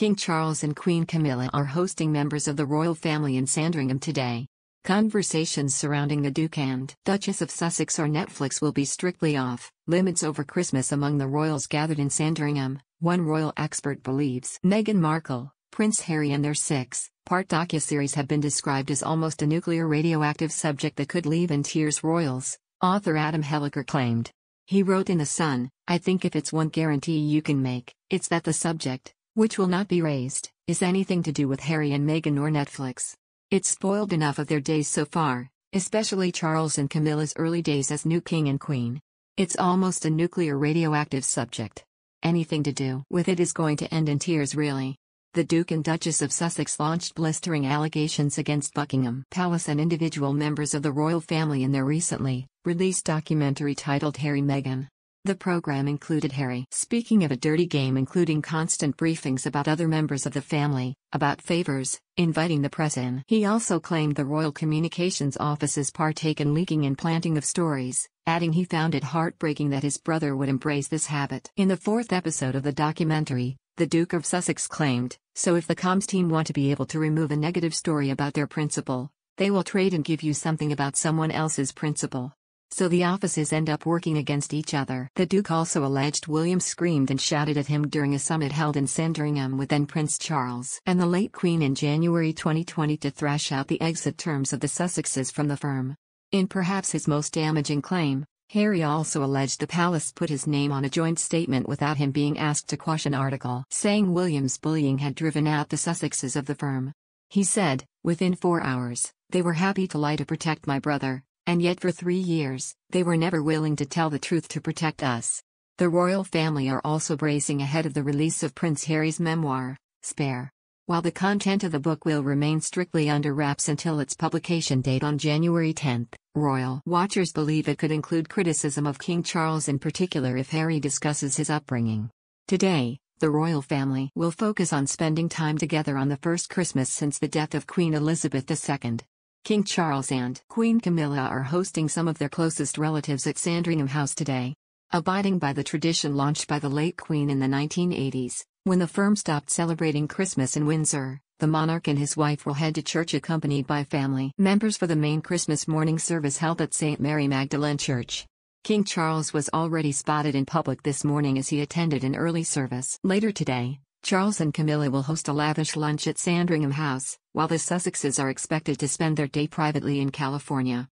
King Charles and Queen Camilla are hosting members of the royal family in Sandringham today. Conversations surrounding the Duke and Duchess of Sussex or Netflix will be strictly off limits over Christmas among the royals gathered in Sandringham, one royal expert believes. Meghan Markle, Prince Harry and their six-part docuseries have been described as almost a nuclear radioactive subject that could leave in tears royals, author Adam Helliker claimed. He wrote in The Sun, "I think if it's one guarantee you can make, it's that the subject, which will not be raised, is anything to do with Harry and Meghan or Netflix. It's spoiled enough of their days so far, especially Charles and Camilla's early days as new king and queen. It's almost a nuclear radioactive subject. Anything to do with it is going to end in tears really." The Duke and Duchess of Sussex launched blistering allegations against Buckingham Palace and individual members of the royal family in their recently released documentary titled Harry Meghan. The program included Harry speaking of a dirty game, including constant briefings about other members of the family, about favors, inviting the press in. He also claimed the royal communications office's partake in leaking and planting of stories, adding he found it heartbreaking that his brother would embrace this habit. In the fourth episode of the documentary, the Duke of Sussex claimed, "So if the comms team want to be able to remove a negative story about their principal, they will trade and give you something about someone else's principal. So the offices end up working against each other." The Duke also alleged William screamed and shouted at him during a summit held in Sandringham with then Prince Charles and the late Queen in January 2020 to thrash out the exit terms of the Sussexes from the firm. In perhaps his most damaging claim, Harry also alleged the palace put his name on a joint statement without him being asked to quash an article, saying William's bullying had driven out the Sussexes of the firm. He said, "Within 4 hours, they were happy to lie to protect my brother. And yet for 3 years, they were never willing to tell the truth to protect us." The royal family are also bracing ahead of the release of Prince Harry's memoir, Spare. While the content of the book will remain strictly under wraps until its publication date on January 10, royal watchers believe it could include criticism of King Charles in particular if Harry discusses his upbringing. Today, the royal family will focus on spending time together on the first Christmas since the death of Queen Elizabeth II. King Charles and Queen Camilla are hosting some of their closest relatives at Sandringham House today. Abiding by the tradition launched by the late Queen in the 1980s, when the firm stopped celebrating Christmas in Windsor, the monarch and his wife will head to church accompanied by family members for the main Christmas morning service held at St. Mary Magdalene Church. King Charles was already spotted in public this morning as he attended an early service. Later today, Charles and Camilla will host a lavish lunch at Sandringham House, while the Sussexes are expected to spend their day privately in California.